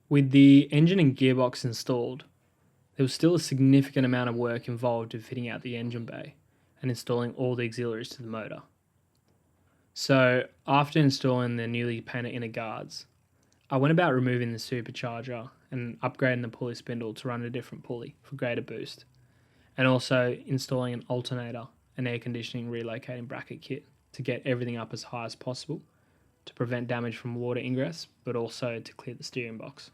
With the engine and gearbox installed, there was still a significant amount of work involved in fitting out the engine bay and installing all the auxiliaries to the motor. So, after installing the newly painted inner guards, I went about removing the supercharger and upgrading the pulley spindle to run a different pulley for greater boost, and also installing an alternator and air conditioning relocating bracket kit to get everything up as high as possible to prevent damage from water ingress, but also to clear the steering box.